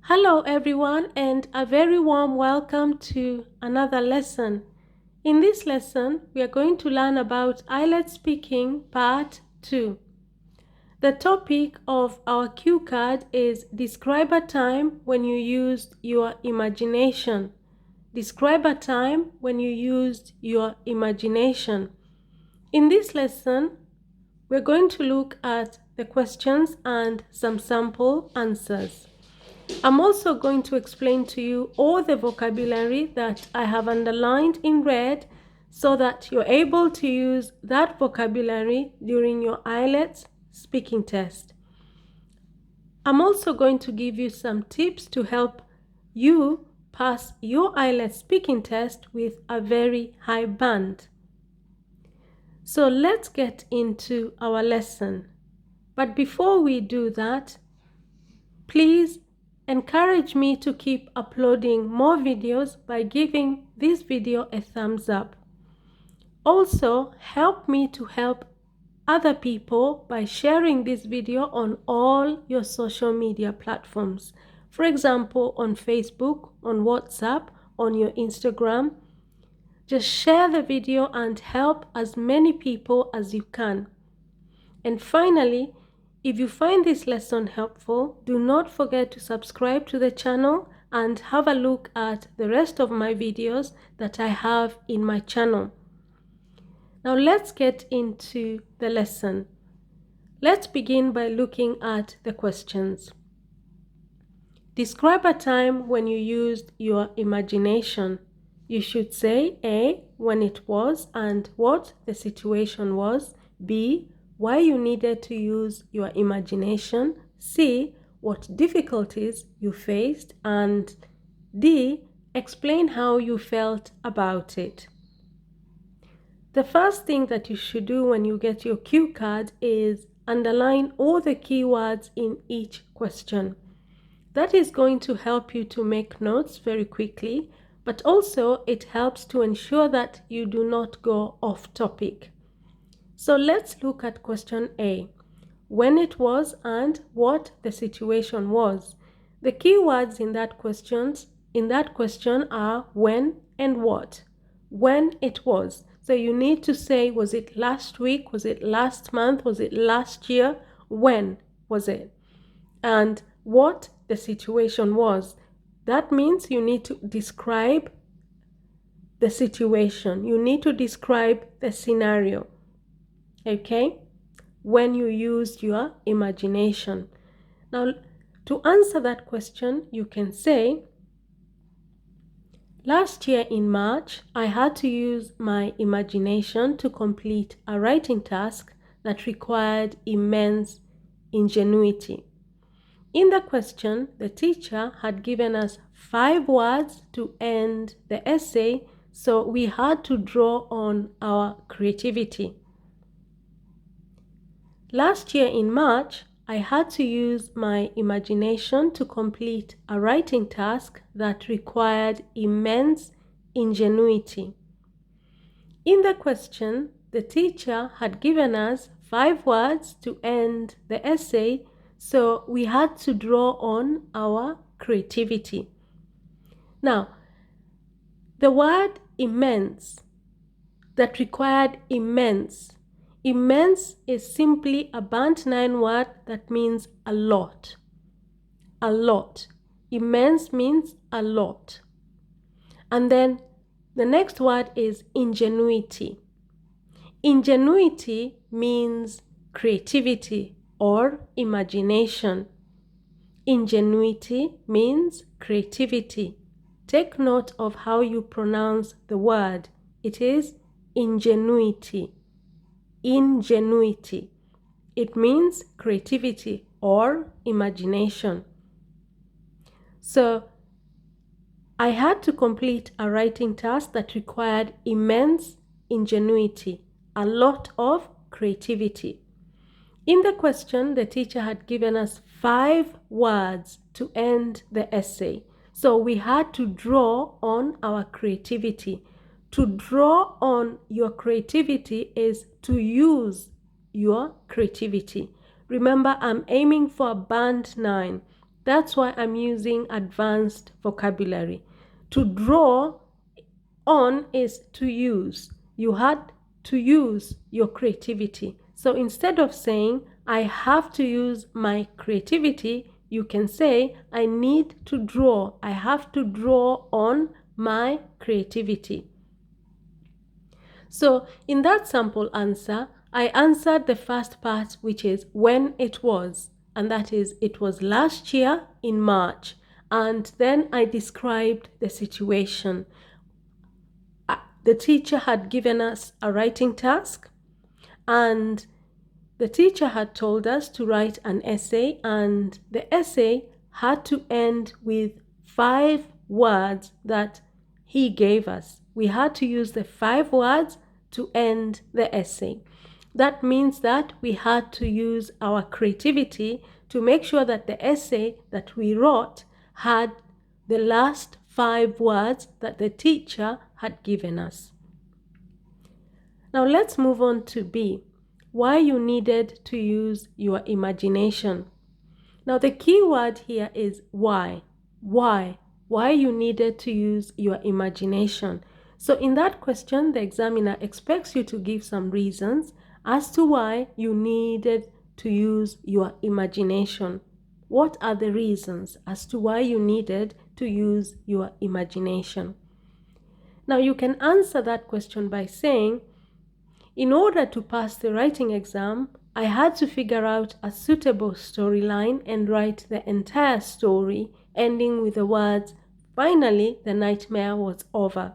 Hello everyone and a very warm welcome to another lesson. In this lesson, we are going to learn about IELTS speaking part 2. The topic of our cue card is describe a time when you used your imagination. Describe a time when you used your imagination. In this lesson, we're going to look at the questions and some sample answers. I'm also going to explain to you all the vocabulary that I have underlined in red so that you're able to use that vocabulary during your IELTS speaking test. I'm also going to give you some tips to help you pass your IELTS speaking test with a very high band. So let's get into our lesson. But before we do that, please encourage me to keep uploading more videos by giving this video a thumbs up. Also, help me to help other people by sharing this video on all your social media platforms. For example, on Facebook, on WhatsApp, on your Instagram. Just share the video and help as many people as you can. And finally, if you find this lesson helpful, do not forget to subscribe to the channel and have a look at the rest of my videos that I have in my channel. Now let's get into the lesson. Let's begin by looking at the questions. Describe a time when you used your imagination. You should say A, when it was and what the situation was. B, why you needed to use your imagination. C, what difficulties you faced. And D, explain how you felt about it. The first thing that you should do when you get your cue card is underline all the keywords in each question. That is going to help you to make notes very quickly, but also it helps to ensure that you do not go off topic. So let's look at question A. When it was and what the situation was. The keywords in that question are when and what. When it was. So you need to say, was it last week? Was it last month? Was it last year? When was it? And what the situation was. That means you need to describe the situation. You need to describe the scenario. Okay? When you used your imagination. Now, to answer that question, you can say, last year in March, I had to use my imagination to complete a writing task that required immense ingenuity. In the question, the teacher had given us 5 words to end the essay, so we had to draw on our creativity. Last year in March, I had to use my imagination to complete a writing task that required immense ingenuity. In the question, the teacher had given us 5 words to end the essay, so we had to draw on our creativity. Now, the word immense, that required immense. Immense is simply a Bant 9 word that means a lot. A lot. Immense means a lot. And then the next word is ingenuity. Ingenuity means creativity or imagination. Ingenuity means creativity. Take note of how you pronounce the word. It is ingenuity. Ingenuity. It means creativity or imagination. So, I had to complete a writing task that required immense ingenuity, a lot of creativity. In the question, the teacher had given us 5 words to end the essay. So we had to draw on our creativity. To draw on your creativity is to use your creativity. Remember, I'm aiming for a Band 9. That's why I'm using advanced vocabulary. To draw on is to use. You had to use your creativity. So instead of saying, I have to use my creativity, you can say, I need to draw. I have to draw on my creativity. So in that sample answer, I answered the first part, which is when it was, and that is it was last year in March. And then I described the situation. The teacher had given us a writing task, and the teacher had told us to write an essay, and the essay had to end with 5 words that he gave us. We had to use the 5 words to end the essay. That means that we had to use our creativity to make sure that the essay that we wrote had the last 5 words that the teacher had given us. Now let's move on to B. Why you needed to use your imagination. Now the key word here is why. Why? Why you needed to use your imagination. So in that question, the examiner expects you to give some reasons as to why you needed to use your imagination. What are the reasons as to why you needed to use your imagination? Now you can answer that question by saying, in order to pass the writing exam, I had to figure out a suitable storyline and write the entire story, ending with the words, finally, the nightmare was over.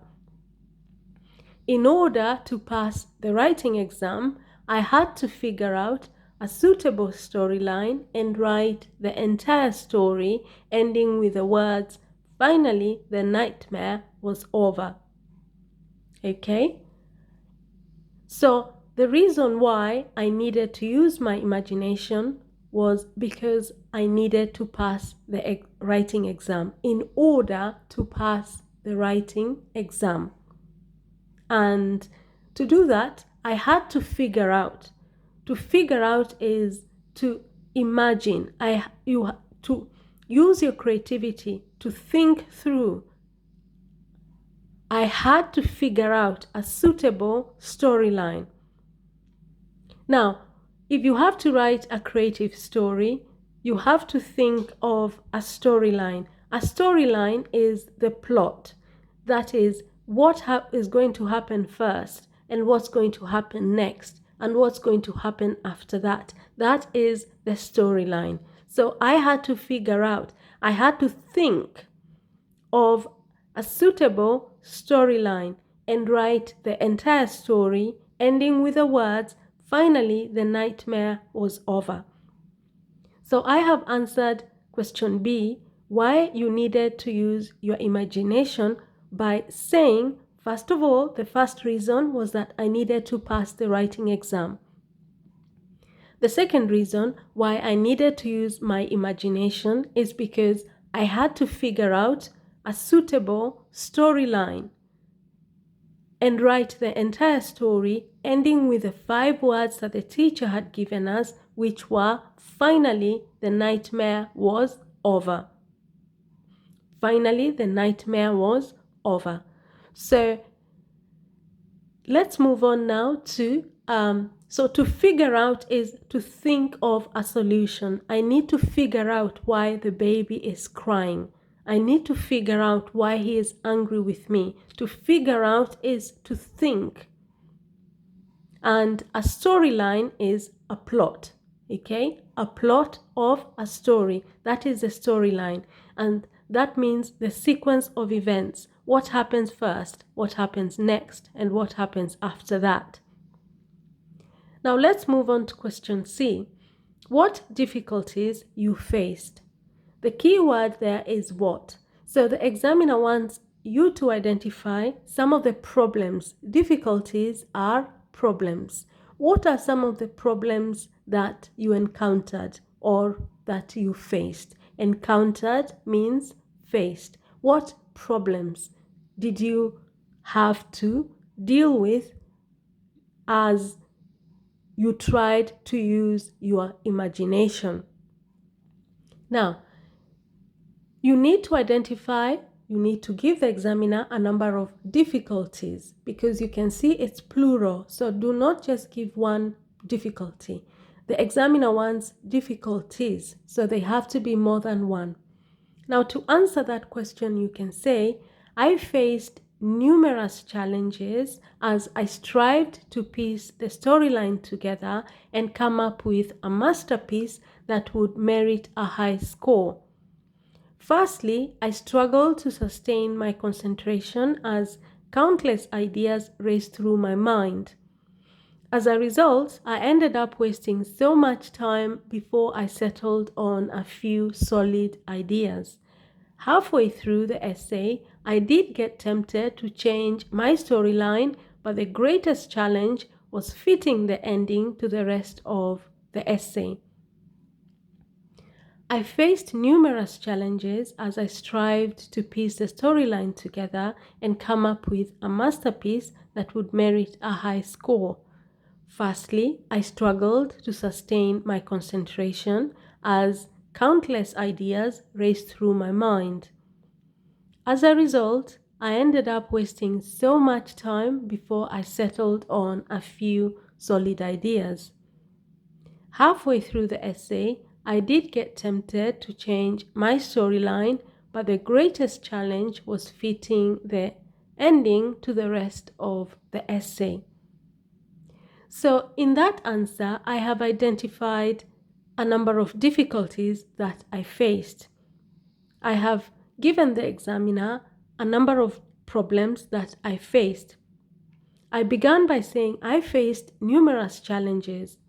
In order to pass the writing exam, I had to figure out a suitable storyline and write the entire story, ending with the words, finally, the nightmare was over. Okay? So the reason why I needed to use my imagination was because I needed to pass the writing exam. In order to pass the writing exam. And to do that, I had to figure out. To figure out is to imagine. To use your creativity to think through. I had to figure out a suitable storyline. Now, if you have to write a creative story, you have to think of a storyline. A storyline is the plot. That is, what is going to happen first, and what's going to happen next, and what's going to happen after that. That is the storyline. So I had to figure out, I had to think of a suitable storyline and write the entire story, ending with the words, finally, the nightmare was over. So I have answered question B, why you needed to use your imagination, by saying, first of all, the first reason was that I needed to pass the writing exam. The second reason why I needed to use my imagination is because I had to figure out a suitable storyline and write the entire story, ending with the 5 words that the teacher had given us, which were, finally, the nightmare was over. Finally, the nightmare was over. So let's move on now to, so to figure out is to think of a solution. I need to figure out why the baby is crying. I need to figure out why he is angry with me. To figure out is to think. And a storyline is a plot, okay? A plot of a story. That is the storyline. And that means the sequence of events. What happens first, what happens next, and what happens after that. Now let's move on to question C. What difficulties you faced? The key word there is what. So the examiner wants you to identify some of the problems. Difficulties are problems. What are some of the problems that you encountered or that you faced? Encountered means faced. What problems did you have to deal with as you tried to use your imagination? Now, You need to identify, you need to give the examiner a number of difficulties because you can see it's plural. So do not just give one difficulty. The examiner wants difficulties, so they have to be more than one. Now, to answer that question, you can say, I faced numerous challenges as I strived to piece the storyline together and come up with a masterpiece that would merit a high score. Firstly, I struggled to sustain my concentration as countless ideas raced through my mind. As a result, I ended up wasting so much time before I settled on a few solid ideas. Halfway through the essay, I did get tempted to change my storyline, but the greatest challenge was fitting the ending to the rest of the essay. I faced numerous challenges as I strived to piece the storyline together and come up with a masterpiece that would merit a high score. Firstly, I struggled to sustain my concentration as countless ideas raced through my mind. As a result, I ended up wasting so much time before I settled on a few solid ideas. Halfway through the essay, I did get tempted to change my storyline, but the greatest challenge was fitting the ending to the rest of the essay. So in that answer, I have identified a number of difficulties that I faced. I have given the examiner a number of problems that I faced. I began by saying I faced numerous challenges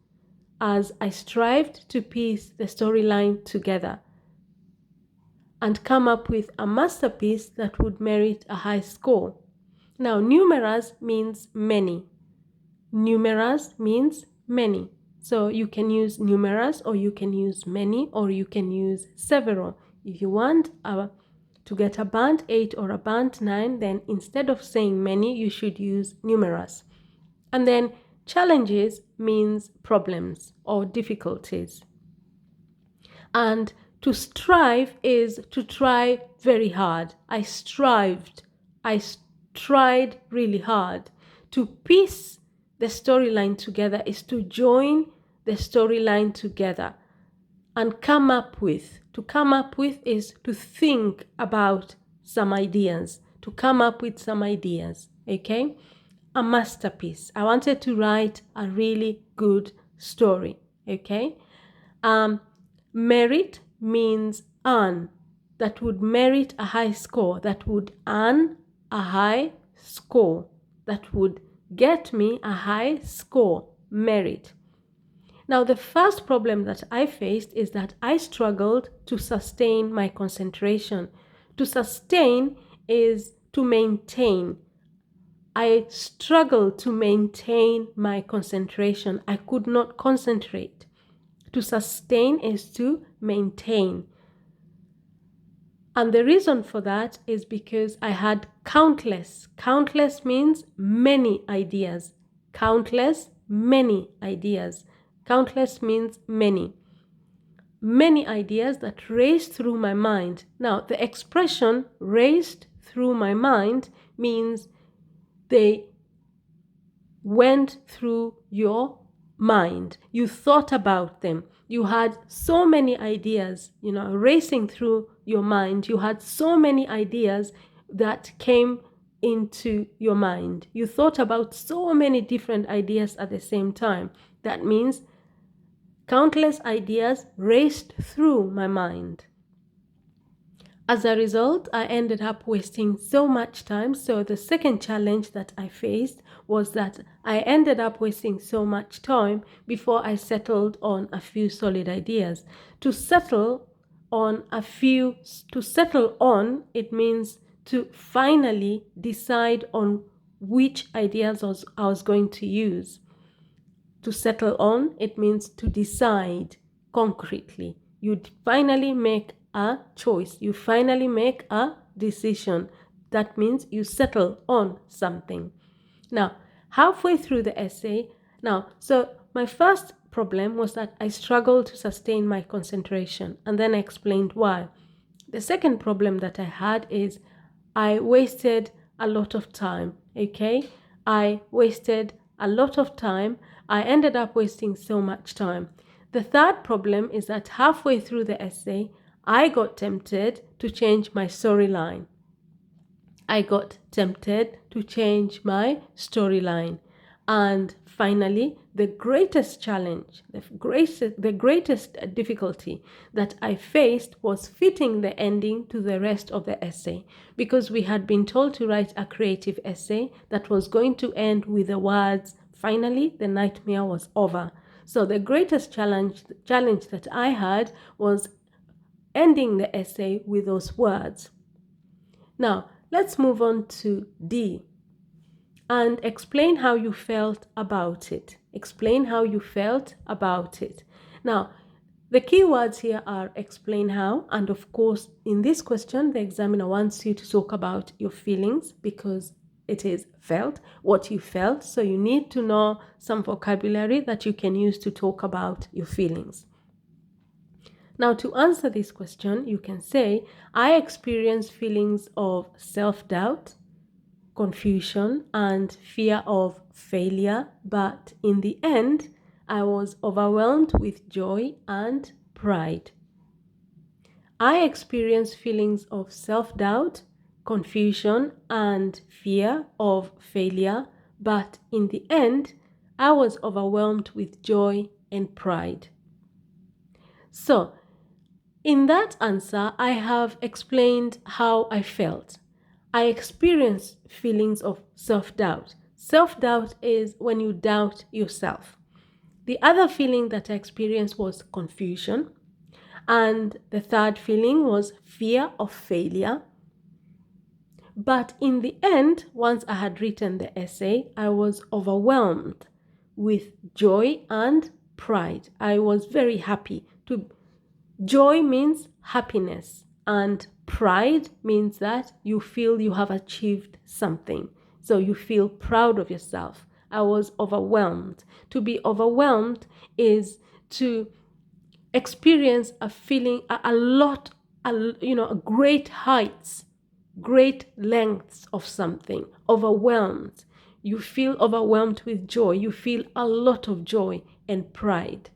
as I strived to piece the storyline together and come up with a masterpiece that would merit a high score. Now, numerous means many. Numerous means many. So you can use numerous, or you can use many, or you can use several. If you want to get a band 8 or a band 9, then instead of saying many, you should use numerous. And then challenges means problems or difficulties. And to strive is to try very hard. I strived. I tried really hard. To piece the storyline together is to join the storyline together and come up with. To come up with is to think about some ideas. To come up with some ideas. Okay? A masterpiece. I wanted to write a really good story. Okay? Merit means earn. That would merit a high score. That would earn a high score. That would get me a high score. Merit. Now, the first problem that I faced is that I struggled to sustain my concentration. To sustain is to maintain. I struggled to maintain my concentration. I could not concentrate. To sustain is to maintain. And the reason for that is because I had countless. Countless means many ideas. Countless, many ideas. Countless means many. Many ideas that raced through my mind. Now, the expression raced through my mind means they went through your mind. You thought about them. You had so many ideas, racing through your mind. You had so many ideas that came into your mind. You thought about so many different ideas at the same time. That means countless ideas raced through my mind. As a result, I ended up wasting so much time. So the second challenge that I faced was that I ended up wasting so much time before I settled on a few solid ideas. To settle on, it means to finally decide on which ideas I was going to use. To settle on, it means to decide concretely. You finally make a choice. You finally make a decision. That means you settle on something. Now, halfway through the essay, so my first problem was that I struggled to sustain my concentration, and then I explained why. The second problem that I had is I wasted a lot of time, okay? I wasted a lot of time. I ended up wasting so much time. The third problem is that halfway through the essay, I got tempted to change my storyline. And finally, the greatest challenge, the greatest difficulty that I faced was fitting the ending to the rest of the essay, because we had been told to write a creative essay that was going to end with the words, "Finally, the nightmare was over." So the greatest challenge that I had was ending the essay with those words. Now, let's move on to D and explain how you felt about it. Explain how you felt about it. Now, the key words here are explain how, and of course, in this question, the examiner wants you to talk about your feelings because it is felt, what you felt. So you need to know some vocabulary that you can use to talk about your feelings. Now, to answer this question, you can say, I experienced feelings of self-doubt, confusion, and fear of failure, but in the end, I was overwhelmed with joy and pride. I experienced feelings of self-doubt, confusion, and fear of failure, but in the end, I was overwhelmed with joy and pride. So, in that answer, I have explained how I felt. I experienced feelings of self-doubt. Self-doubt is when you doubt yourself. The other feeling that I experienced was confusion. And the third feeling was fear of failure. But in the end, once I had written the essay, I was overwhelmed with joy and pride. I was very happy. Joy means happiness, and pride means that you feel you have achieved something. So you feel proud of yourself. I was overwhelmed. To be overwhelmed is to experience a feeling, great heights, great lengths of something. Overwhelmed. You feel overwhelmed with joy. You feel a lot of joy and pride.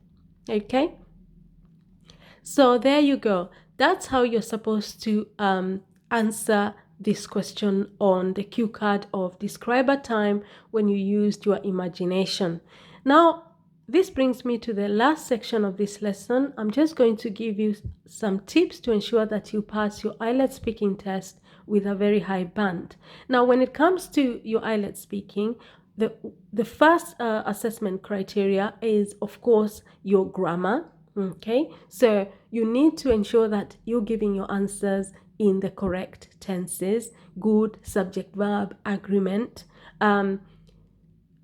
Okay? So there you go. That's how you're supposed to answer this question on the cue card of describe a time when you used your imagination. Now, this brings me to the last section of this lesson. I'm just going to give you some tips to ensure that you pass your IELTS speaking test with a very high band. Now, when it comes to your IELTS speaking, the first assessment criteria is, of course, your grammar. Okay, so you need to ensure that you're giving your answers in the correct tenses, good, subject, verb, agreement.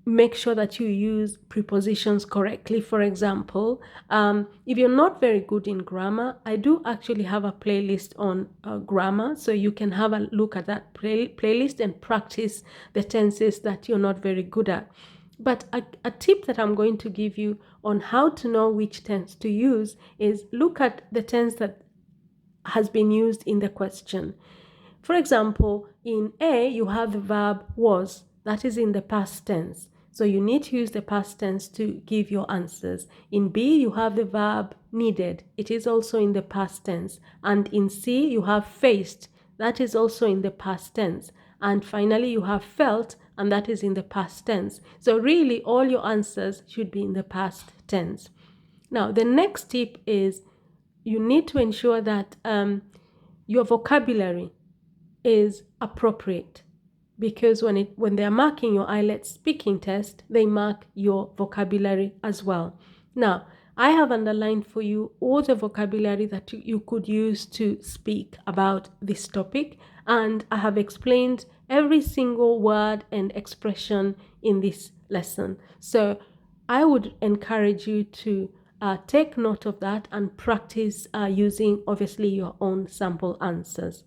Make sure that you use prepositions correctly. For example, if you're not very good in grammar, I do actually have a playlist on grammar, so you can have a look at that playlist and practice the tenses that you're not very good at. But a tip that I'm going to give you on how to know which tense to use is look at the tense that has been used in the question. For example, in A, you have the verb was. That is in the past tense. So you need to use the past tense to give your answers. In B, you have the verb needed. It is also in the past tense. And in C, you have faced. That is also in the past tense. And finally, you have felt, and that is in the past tense. So really, all your answers should be in the past tense. Now, the next tip is you need to ensure that your vocabulary is appropriate, because when they're marking your IELTS speaking test, they mark your vocabulary as well. Now, I have underlined for you all the vocabulary that you could use to speak about this topic, and I have explained every single word and expression in this lesson. So I would encourage you to take note of that and practice using, obviously, your own sample answers.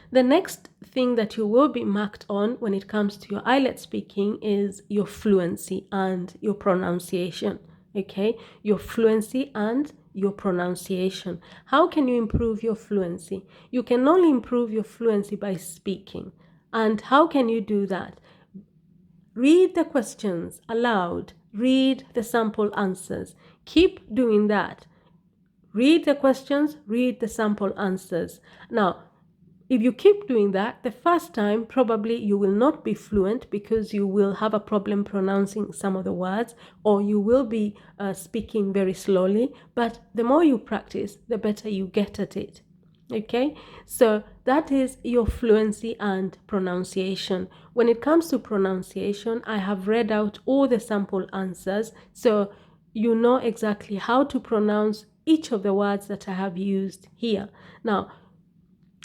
The next thing that you will be marked on when it comes to your IELTS speaking is your fluency and your pronunciation. Okay, your fluency and your pronunciation. How can you improve your fluency? You can only improve your fluency by speaking. And how can you do that? Read the questions aloud. Read the sample answers. Keep doing that. Read the questions, read the sample answers. Now, if you keep doing that, the first time probably you will not be fluent because you will have a problem pronouncing some of the words, or you will be speaking very slowly. But the more you practice, the better you get at it. Okay, so that is your fluency and pronunciation. When it comes to pronunciation, I have read out all the sample answers, so you know exactly how to pronounce each of the words that I have used here. Now,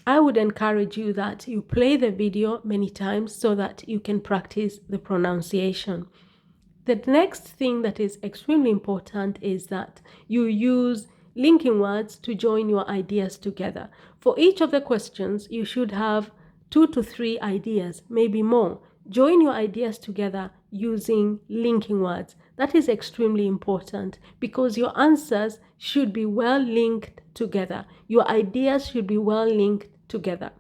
I would encourage you that you play the video many times so that you can practice the pronunciation. The next thing that is extremely important is that you use linking words to join your ideas together. For each of the questions, you should have 2 to 3 ideas, maybe more. Join your ideas together using linking words. That is extremely important because your answers should be well linked together. Your ideas should be well linked together.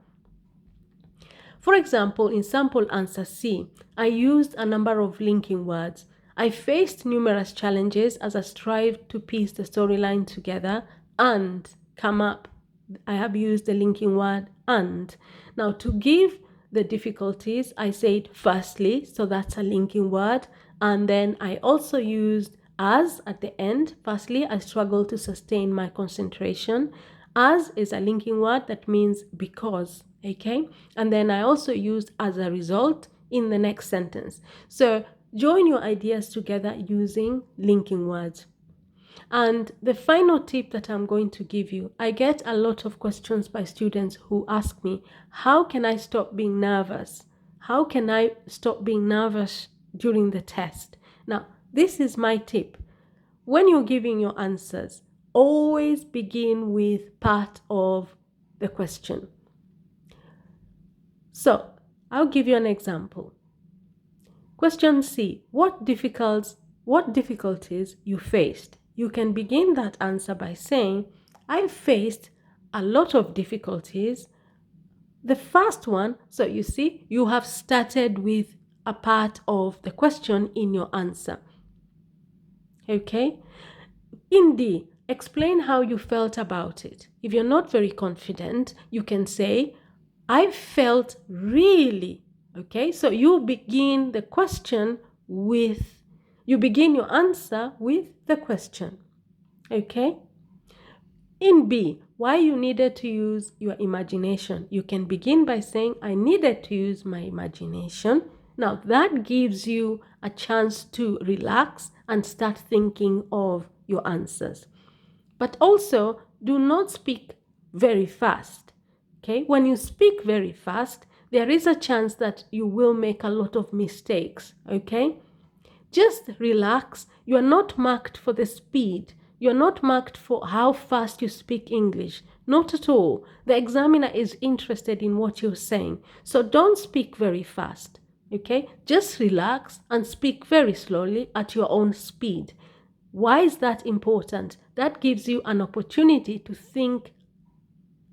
For example, in sample answer C, I used a number of linking words. I faced numerous challenges as I strived to piece the storyline together and come up. I have used the linking word and. Now, to give the difficulties, I said firstly, so that's a linking word. And then I also used as at the end. Firstly, I struggled to sustain my concentration. As is a linking word that means because, okay? And then I also used as a result in the next sentence. So join your ideas together using linking words. And the final tip that I'm going to give you, I get a lot of questions by students who ask me, how can I stop being nervous? How can I stop being nervous during the test? Now, this is my tip. When you're giving your answers, always begin with part of the question. So, I'll give you an example. Question C, what difficulties you faced? You can begin that answer by saying, I faced a lot of difficulties. The first one, so you see, you have started with a part of the question in your answer. Okay? In D, explain how you felt about it. If you're not very confident, you can say, I felt really. Okay, so you begin the question with, you begin your answer with the question. Okay? In B, why you needed to use your imagination. You can begin by saying, I needed to use my imagination. Now, that gives you a chance to relax and start thinking of your answers. But also, do not speak very fast. Okay? When you speak very fast, there is a chance that you will make a lot of mistakes. Okay? Just relax. You are not marked for the speed. You're not marked for how fast you speak English. Not at all. The examiner is interested in what you're saying. So don't speak very fast. Okay? Just relax and speak very slowly at your own speed. Why is that important? That gives you an opportunity to think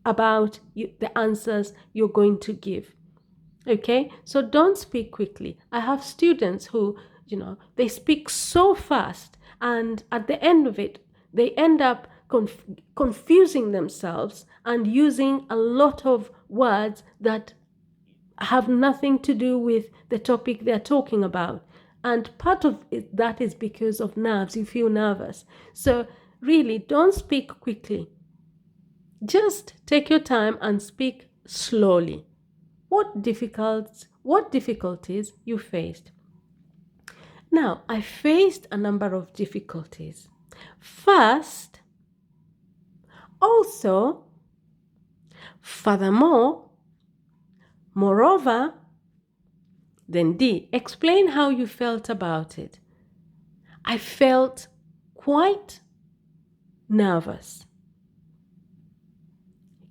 about the answers you're going to give. Okay? So don't speak quickly. I have students who, they speak so fast, and at the end of it, they end up confusing themselves and using a lot of words that have nothing to do with the topic they're talking about. And part of that is because of nerves. You feel nervous. So really, don't speak quickly. Just take your time and speak slowly. What difficulties you faced? Now, I faced a number of difficulties. First, also, furthermore, moreover, then D, explain how you felt about it. I felt quite nervous.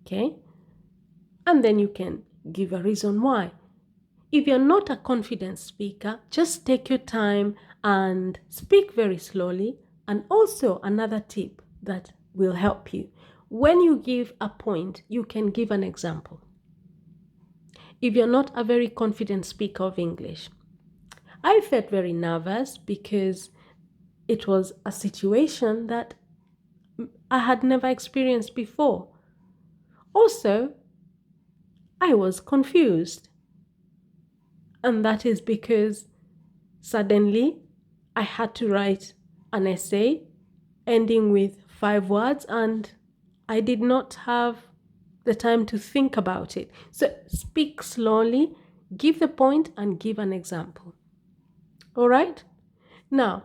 Okay? And then you can give a reason why. If you're not a confident speaker, just take your time and speak very slowly. And also another tip that will help you. When you give a point, you can give an example. If you're not a very confident speaker of English, I felt very nervous because it was a situation that I had never experienced before. Also, I was confused. And that is because suddenly I had to write an essay ending with 5 words and I did not have the time to think about it. So speak slowly, give the point and give an example. All right? Now,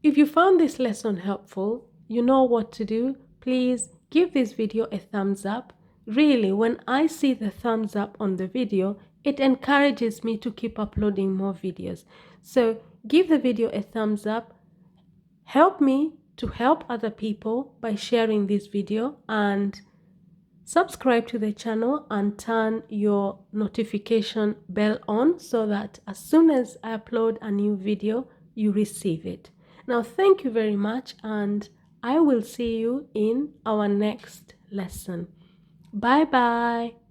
if you found this lesson helpful, you know what to do. Please give this video a thumbs up. Really, when I see the thumbs up on the video, it encourages me to keep uploading more videos. So give the video a thumbs up. Help me to help other people by sharing this video, and subscribe to the channel and turn your notification bell on so that as soon as I upload a new video, you receive it. Now, thank you very much, and I will see you in our next lesson. Bye bye.